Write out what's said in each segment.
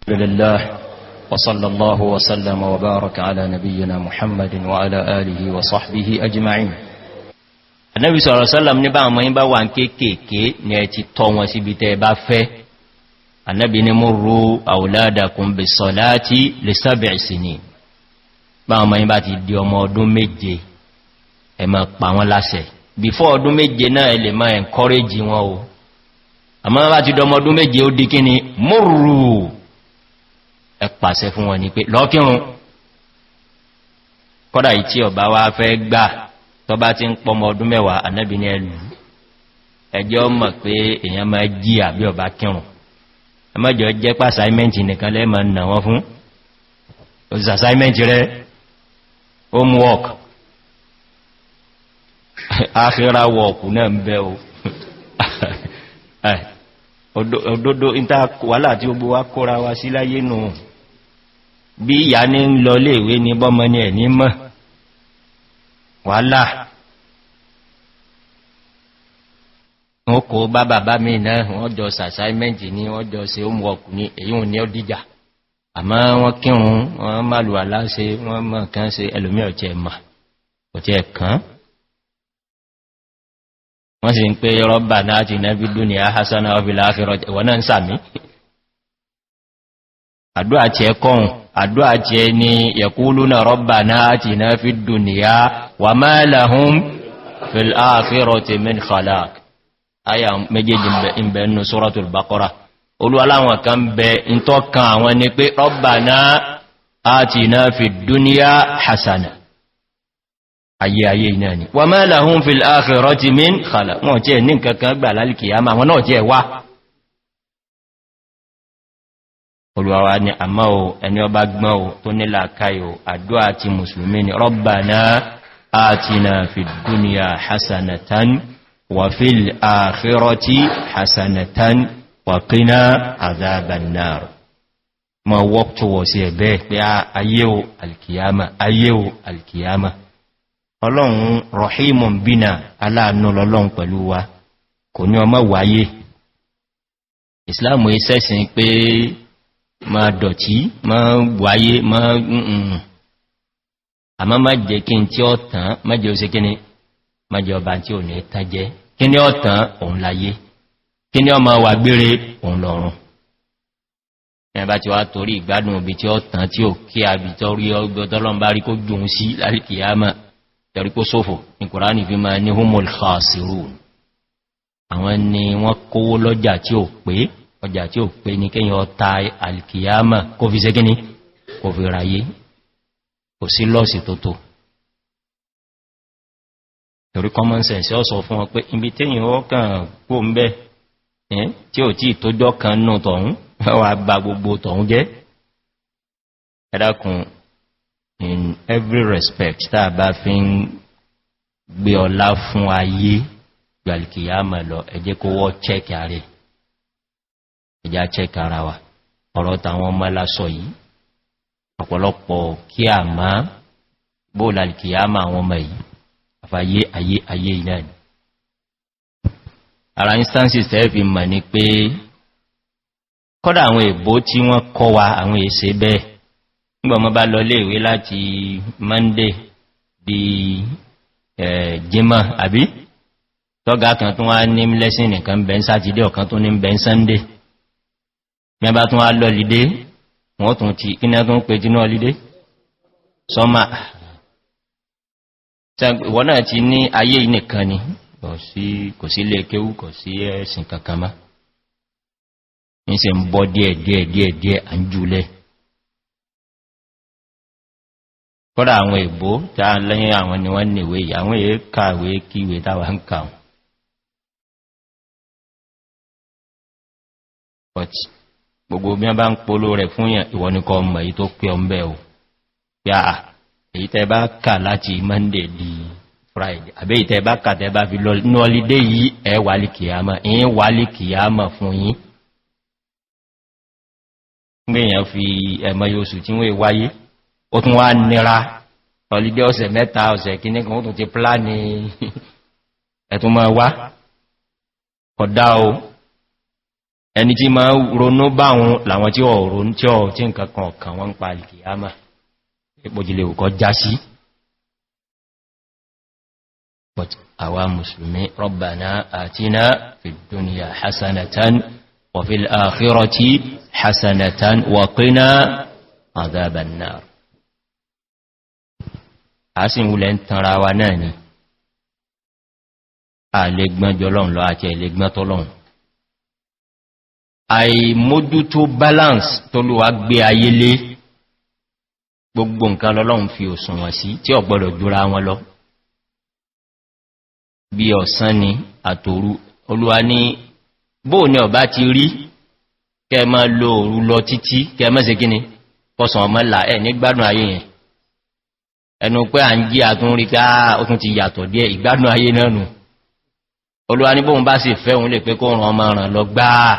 لله وصلى الله وسلم وبارك على نبينا محمد وعلى آله وصحبه أجمعين. النبي صلى الله عليه وسلم ní bá wọn bá wà kékèké ní ẹ ti tọ́ wọn síbi tẹ́ bá fẹ́. Ànábì ní murru awladakum bis salati li 7 sinin. Bá wọn bá ti di ọmọ ọdún méje ẹ máa pa wọ́n láṣẹ. Before ọdún méje náà ẹ lè máa encourage wọn o. Àmọ́ bá ti di ọmọ ọdún méje ó di kíni murru ẹ pàṣẹ fún wọn ní pé lọ́kírun kọ́dà ìtí ọba wá fẹ́ gbà tó bá ti ń pọmọ ọdún mẹ́wàá Ànábì ní ẹlù ẹjọ́ mọ̀ pé èyàn máa jí àbí ọba kírun ẹmọ́jọ jẹ́ pà assignment nìkan lẹ́mọ̀ nà wọ́n fún òsìsà assignment rẹ̀ homework akhira work náà ń bẹ́ o òdòdó ìta wàhálà tí ó gbó wá kóra wa sí láyé nù bí ìyá ní ń lọ léèwé ní bọ́mọ ní ẹ̀ ní mọ́ wàhálà wọ́n kò bá bàbá mi náà wọ́n jọ sàsáímẹ́ntì ní wọ́n jọ ṣe homework ní èyí ní ó dìjà àmọ́ wọ́n kírun wọ́n má lù aláṣẹ wọ́n mọ̀ kán ṣe ẹlòmí ọ̀tẹ́ mà ọ̀tẹ́ kàn wọ́n sì ń pé Rabbana atina fid dunya hasana wa fil akhirati wọ́n náà ń sàmí àdúà tí ẹ kọ́hùn àdúà tí ẹ ní yaquluna Rabbana atina fid dunya wa ma lahum fil akhirati min khalaq aya méjèèjì ń bẹ nínú suratul Baqarah Olúwa láwọn kan bẹ ń tọ́kan àwọn ni pé Rabbana atina fid dunya hasana ayé iná ni wa ma lahum fil akhirati min khalaq wọ́n jẹ́ ní nǹkankan gbà lálìkìyàmá wọn náà jẹ́ wá Olúwa ní àmá o ẹni ọba gbọ́n o tó nílà káyò àdúà ti mùsùlùmí ni Rabbana atina fid dunya hasanatan wa fil akhirati hasanatan wa qina adhaban nar ma work towards ẹ̀bẹ́ pé ayé o alkiyama Ọlọ́run rahimun bina aláàánú lọ́lọ́run pẹ̀lú wa kò ní ọmọ wáyé ìsìláàmù ìsẹ́sìn pé ma dọ̀tí ma wáyé ma àmá má jẹ́ kí n tí ó tán má jẹ́ ó ṣe kíní má jẹ́ ọba tí ò ní tán jẹ́ kí ní ó tán òun láyé kí ní ọmọ wà gbére òun lọ́run ẹ̀bá ti wá torí ìgbádùn òbí tí ó tán tí ó kí àbí torí ọgbọ̀tọ́lọ́n bá rí kó jùun sí lálìkìyàmá torí kó sófò ní Kùránì fi máa ní humul khasirun àwọn ni wọ́n kówó lọ́jà tí ó pé ọjà tí ó pé ní kíyàn ọta alkiyama kó fi ségíní kó fi ráyé kò sí lọ́sì tó tó torí common sense ó sọ fún wọn pé ibi tíyàn ó kàn kó ń bẹ́ tí ó tí ìtójọ́ kan nù tọ̀hún wà bá gbogbo tọ̀hún jẹ́ ẹ dákun in every respect tá bá fi ń gbé ọlá fún ayé gbàlìkìyàmà lọ ẹ jẹ́ kó wọ́ chẹ́kì ààrẹ ìjá chẹ́kì ara wa ọ̀rọ̀ tàwọn ọmọ lásọ yìí ọ̀pọ̀lọpọ̀ kí a máa bóòlàlìkìyàmà àwọn ọmọ yìí àfàyé ayé iná ni ara instances tẹ́ẹ̀fì mọ̀ ní pé kọ́dà àwọn èbó tí wọ́n kọ́ wa àwọn èsè bẹ́ẹ̀ nígbàmọ́ bá lọ léèwé láti Monday di Jímọ̀ àbí tọ́gá kan tún wá ní lẹ́sìn nìkan bẹ̀ ń Sátidé ọ̀kan tún ní bẹ̀ ń Sunday mẹ́bá tún wá lọ lídé wọ́n tún ti kí ní tún pè jínú ọlídé sọ́mà ìwọ́n náà ti ní ayé nìkan ni kò sí lè kéwú kò sí ẹ̀sìn kankan má ní ṣe ń bọ́ díẹ̀ àjúlẹ̀ kọ́dá àwọn ìbò tí a lẹ́yìn àwọn ni wọ́n níwé àwọn èé kàwé kíwé táwà ń kàun gbogbo bí wọ́n bá ń polówó rẹ̀ fún yàn ìwọ ní kọ mọ̀ èyí tó pé ọmọ ò yá èyí tẹ́ bá kà láti Monday di Friday àbẹ́ èyí tẹ́ bá kà tẹ́ bá fi lọ ní ọlídé yìí ẹ wálé kìyàmà ìyìn wálé kìyàmà fún yín gbìyàn fi ẹ̀mọ̀ yóò tí wọ́n wáyé ó tún wá nira ọlídé ọ̀sẹ̀ mẹ́ta ọ̀sẹ̀ kí ní kan ó tún ti pláni ẹ̀tún máa wá kódà o ẹni tí ma ronú báhun làwọn tí ó ronú tí nǹkan kan ọ̀kan wọ́n ń pa alìkìyàmà ìpòjìlẹ̀ òkọ́ já sí. but àwa mùsùlùmí rabbana atina fid dunya hasanatan wa fil akhirati hasanatan wa qina adhaban nar. a sì wulẹ̀ ń tanra wa náà ni a lè gbọ́n jọlọ́n lọ àti ẹ̀ lè gbọ́n tọ́lọ́n. àìmójútó balance tó ló wá gbé ayé lé gbogbo nǹkan lọ́lọ́run fi òsùnwọ̀n sí tí ó gbọ́dọ̀ jura wọn lọ. bí ọ̀sán ni àtòru Olúwa ní bóò ní ọ̀bá ti rí kẹ má lo òru lọ títí kẹ má ṣe kíni kọsàn ọmọ là ẹ̀ ní gbádùn ayé yẹn ẹnu pé à ń jí àtún rí ká ó tún ti yàtọ̀ díẹ̀ ìgbádùn ayé náà nù. Olúwa ní bóhun bá sì fẹ́ òun lè pé kó ràn ọmọ ràn lọ gbáà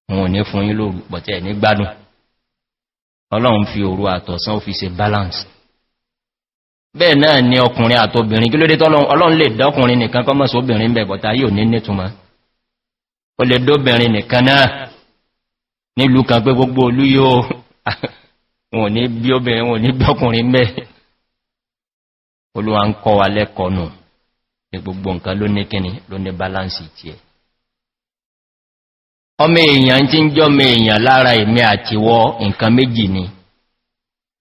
wọn ò ní fún yín lóru pọ̀tẹ́ ní gbádùn. Ọlọ́run fi òru àtọ̀sán ó fi ṣe balance. Bẹ́ẹ̀ náà ni ọkùnrin àtobìnrin kí ló dé tọ́lọ́run Ọlọ́run lè dá ọkùnrin nìkan kọ́ mọ́ sí obìnrin bẹ̀ bọ̀tá yóò ní nítumọ̀. Ó lè dóbìnrin nìkan náà nílùú kan pé gbogbo olú yóò wọn ò ní bí obìnrin wọn ò ní bí ọkùnrin bẹ́. Olúwa ń kọ́ wa lẹ́kọ̀ọ́ nù ní gbogbo nǹkan ló ní kíni ló ní balance tí ẹ. Ọmọ èèyàn tí ń jọ mọ èèyàn lára èmi àti wọ́ nǹkan méjì ni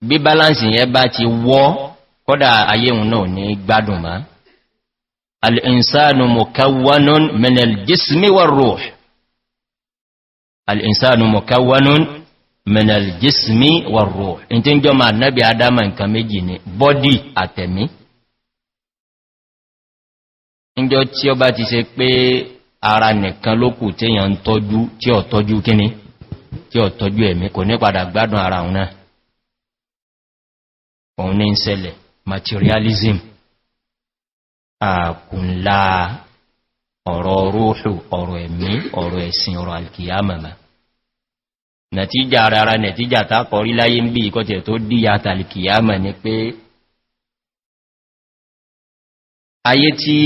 bí balance yẹn bá ti wọ́ kódà ayéhun náà ní gbádùn má. Al-insanu mukawwanun min al-jismi war-ruh. Al-insanu mukawwanun min al-jismi war-ruh. In tí ń jọ ma nábi Adama nǹkan méjì ni body àtẹ̀mí. Ìjọ tí ó bá ti ṣe pé ara nìkan ló kù tí èyàn ń tọ́jú tí ó tọ́jú kíní tí ó tọ́jú ẹ̀mí kò ní padà gbádùn ara òun náà. Òun ní ń ṣẹlẹ̀ materialism àkùnlá ọ̀rọ̀ rúhù ọ̀rọ̀ ẹ̀mí ọ̀rọ̀ ẹ̀sìn ọ̀rọ̀ alkiyama. Nàtíjà ara nàtíjà tá kọrí láyé ń bí ìkọ́tẹ̀ tó díyà tàlkiyama ni pé ayé tí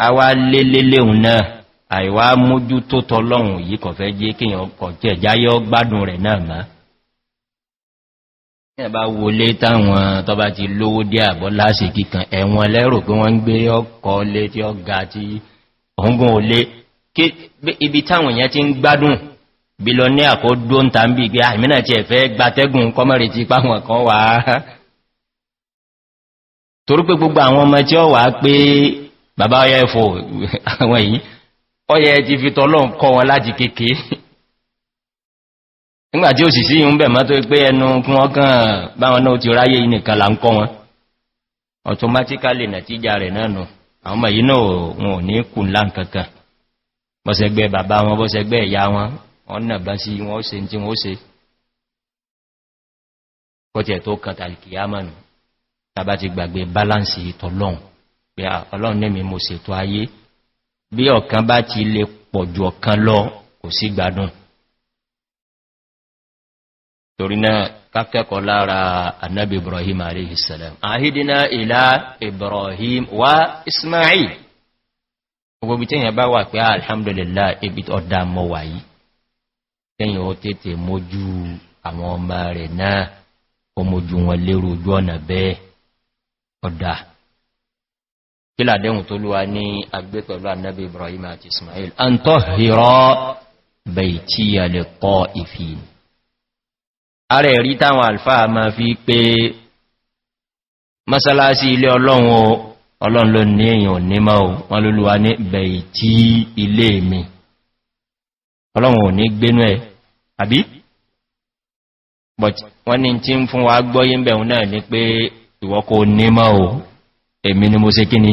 a wá léléléhùn náà àìwá mójú tó tọ́lọ́hùn yìí kọ̀ fẹ́ jẹ́ kíyàn kọ̀ jẹ́ jáyọ́ gbádùn rẹ̀ náà máa. Ẹ̀bá wọlé táwọn tọba ti lówó dé àbọ́ láṣì kíkan ẹ̀wọ̀n lẹ́rò pé wọ́n ń gbé ọkọ̀ lé tí ó ga tí ọ̀húngún olé ibi táwọn èèyàn ti ń gbádùn bí lọ ní àkódó ń ta ń bí gbé àìmínà tí ẹ̀fẹ́ gbatẹ́gùn kọmọ̀rì ti páwọn kan wà á. Torí pé gbogbo àwọn ọmọ tí ó wà pé bàbá ọyẹ́ ẹ̀fọ́ àwọn èyí ọyẹ́ ti fi tọ́lọ́ kọ́ wọn láti kéèké nígbàtí ó sì sí ìhún bẹ̀ mọ́ tó pé ẹnu kún ọkàn báwọn náà ti ráyé nìkan là ń kọ́ wọn automatically nàtíjà rẹ̀ náà nù àwọn ọmọ yìí náà wọn ò ní kù ńlá nǹkankan bọ́sẹ̀gbẹ́ bàbá wọn bọ́sẹ̀gbẹ́ ìyá wọn wọ́n náà bá sí wọ́n ṣe tí wọ́n ṣe kọ́tẹ̀ tó kan tàlìkìyámà nù tàbá ti gbàgbé balance ìtọ́lọ́un pé Ọlọ́run ní mi mo ṣètò ayé bí ọ̀kan bá ti lè pọ̀jù ọ̀kan lọ kò sí gbádùn. Torí náà kákẹ́kọ̀ọ́ lára annabi Ibrahim alayhisalam ahidina ila Ibrahim wa Ismail gbogbo bí tẹ́yìn bá wà pé alhamdulillah ibi ọ̀dá mọ́ wà yìí tẹ́yìn ó tètè mójú àwọn ọmọ rẹ̀ náà ó mójú wọn lérò ojú ọ̀nà bẹ́ẹ̀ ọ̀dá kí làdéhùn tó lúwa ní agbé pẹ̀lú annabi Ibrahim àti Ismail an tahhira baytiya lit-ta'ifin. Ààrẹ rí táwọn àlfáà ma fi pé mọ́sálásí ilé Ọlọ́run ló ní èyàn ní máa wọn lólúwa ní bayti ilé mi Ọlọ́run ò ní gbénú ẹ̀ àbí but wọ́n ní tí ń fún wa gbọ́yé ń bẹ̀rún náà ní pé ìwọ kò ní máa èmi ni mo ṣe kíní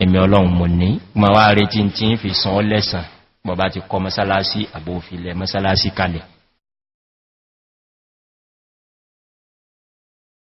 èmi Ọlọ́run mo ní ma wá rí tí ń fi san lẹ́san bọ̀ bá ti kọ mọ́sálásí àbófilẹ̀ mọ́sálásí kalẹ̀